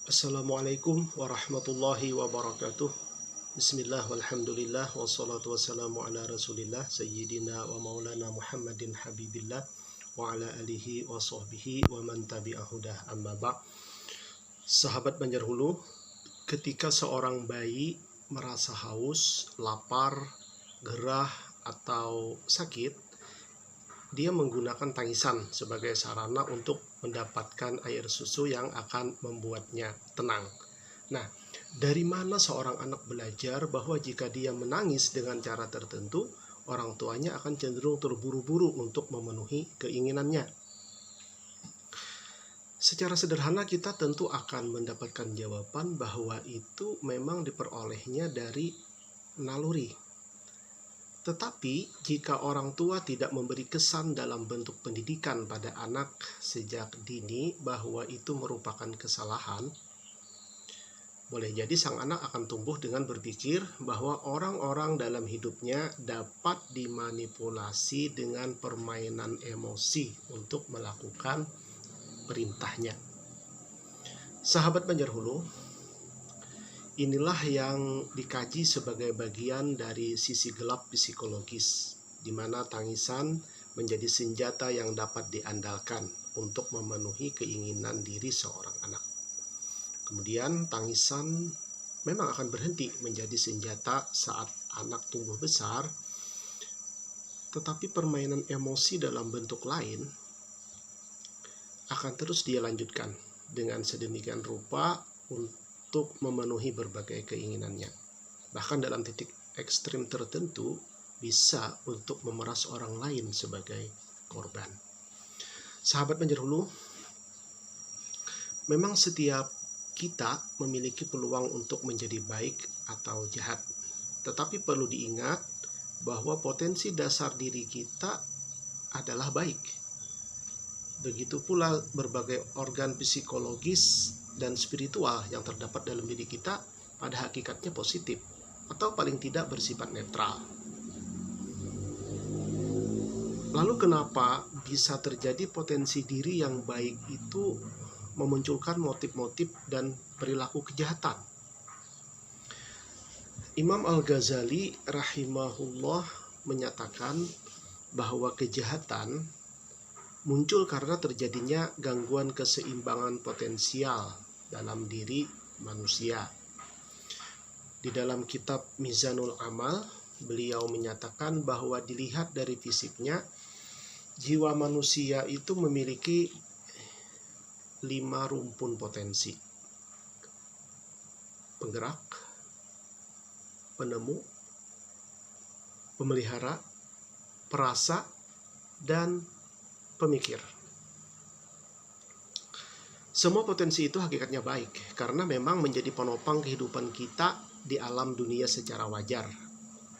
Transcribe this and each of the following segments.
Assalamualaikum warahmatullahi wabarakatuh. Bismillah walhamdulillah wassalatu wassalamu ala rasulillah sayyidina wa maulana Muhammadin habibillah wa ala alihi wa sahbihi wa man tabi'ahudah amma ba'. Sahabat Banjarhulu, ketika seorang bayi merasa haus, lapar, gerah, atau sakit, dia menggunakan tangisan sebagai sarana untuk mendapatkan air susu yang akan membuatnya tenang. Nah, dari mana seorang anak belajar bahwa jika dia menangis dengan cara tertentu, orang tuanya akan cenderung terburu-buru untuk memenuhi keinginannya? Secara sederhana kita tentu akan mendapatkan jawaban bahwa itu memang diperolehnya dari naluri. Tetapi jika orang tua tidak memberi kesan dalam bentuk pendidikan pada anak sejak dini bahwa itu merupakan kesalahan, boleh jadi sang anak akan tumbuh dengan berpikir bahwa orang-orang dalam hidupnya dapat dimanipulasi dengan permainan emosi untuk melakukan perintahnya. Sahabat Banjarhulu, inilah yang dikaji sebagai bagian dari sisi gelap psikologis, di mana tangisan menjadi senjata yang dapat diandalkan untuk memenuhi keinginan diri seorang anak. Kemudian tangisan memang akan berhenti menjadi senjata saat anak tumbuh besar, tetapi permainan emosi dalam bentuk lain akan terus dia lanjutkan dengan sedemikian rupa untuk memenuhi berbagai keinginannya. Bahkan dalam titik ekstrim tertentu bisa untuk memeras orang lain sebagai korban. Sahabat Banjarhulu, memang setiap kita memiliki peluang untuk menjadi baik atau jahat. Tetapi perlu diingat bahwa potensi dasar diri kita adalah baik. Begitu pula berbagai organ psikologis dan spiritual yang terdapat dalam diri kita pada hakikatnya positif atau paling tidak bersifat netral. Lalu kenapa bisa terjadi potensi diri yang baik itu memunculkan motif-motif dan perilaku kejahatan? Imam Al-Ghazali rahimahullah menyatakan bahwa kejahatan muncul karena terjadinya gangguan keseimbangan potensial dalam diri manusia. Di dalam kitab Mizanul Amal, beliau menyatakan bahwa dilihat dari fisiknya, jiwa manusia itu memiliki 5 rumpun potensi: penggerak, penemu, pemelihara, perasa, dan pemikir. Semua potensi itu hakikatnya baik karena memang menjadi penopang kehidupan kita di alam dunia secara wajar,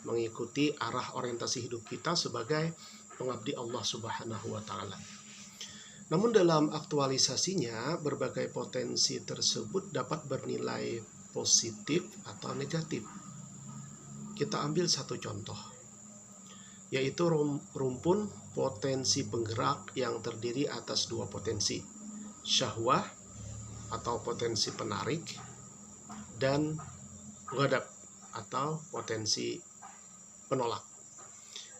mengikuti arah orientasi hidup kita sebagai pengabdi Allah Subhanahu wa Ta'ala. Namun dalam aktualisasinya, berbagai potensi tersebut dapat bernilai positif atau negatif. Kita ambil satu contoh, yaitu rumpun potensi penggerak yang terdiri atas 2 potensi, syahwah atau potensi penarik, dan ghadab atau potensi penolak.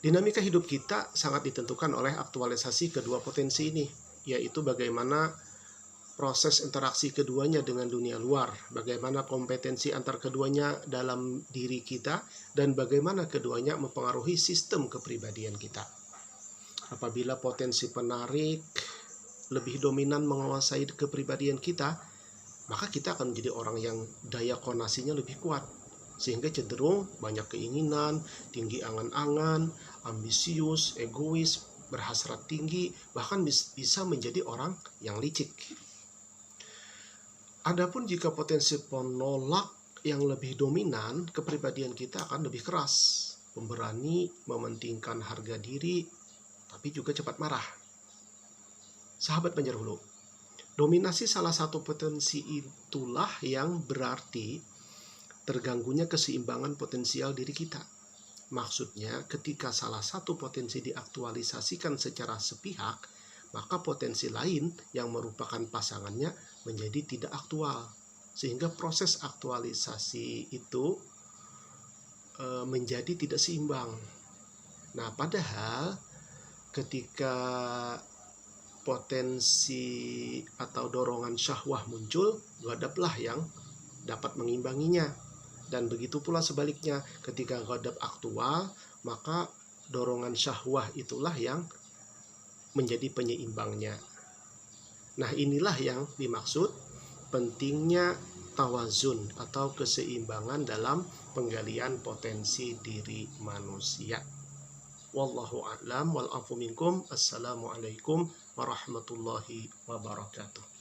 Dinamika hidup kita sangat ditentukan oleh aktualisasi kedua potensi ini, yaitu bagaimana proses interaksi keduanya dengan dunia luar, bagaimana kompetensi antar keduanya dalam diri kita, dan bagaimana keduanya mempengaruhi sistem kepribadian kita. Apabila potensi penarik lebih dominan menguasai kepribadian kita, maka kita akan menjadi orang yang daya konasinya lebih kuat, sehingga cenderung banyak keinginan, tinggi angan-angan, ambisius, egois, berhasrat tinggi, bahkan bisa menjadi orang yang licik. Adapun jika potensi penolak yang lebih dominan, kepribadian kita akan lebih keras, pemberani, mementingkan harga diri, tapi juga cepat marah. Sahabat Banjarhulu, dominasi salah satu potensi itulah yang berarti terganggunya keseimbangan potensial diri kita. Maksudnya, ketika salah satu potensi diaktualisasikan secara sepihak, maka potensi lain yang merupakan pasangannya menjadi tidak aktual. sehingga proses aktualisasi itu menjadi tidak seimbang. Nah, padahal ketika potensi atau dorongan syahwah muncul, ghadablah yang dapat mengimbanginya. Dan begitu pula sebaliknya, ketika ghadab aktual, maka dorongan syahwah itulah yang menjadi penyeimbangnya. Nah, inilah yang dimaksud pentingnya tawazun atau keseimbangan dalam penggalian potensi diri manusia. Wallahu a'lam wal afu minkum. Assalamualaikum warahmatullahi wabarakatuh.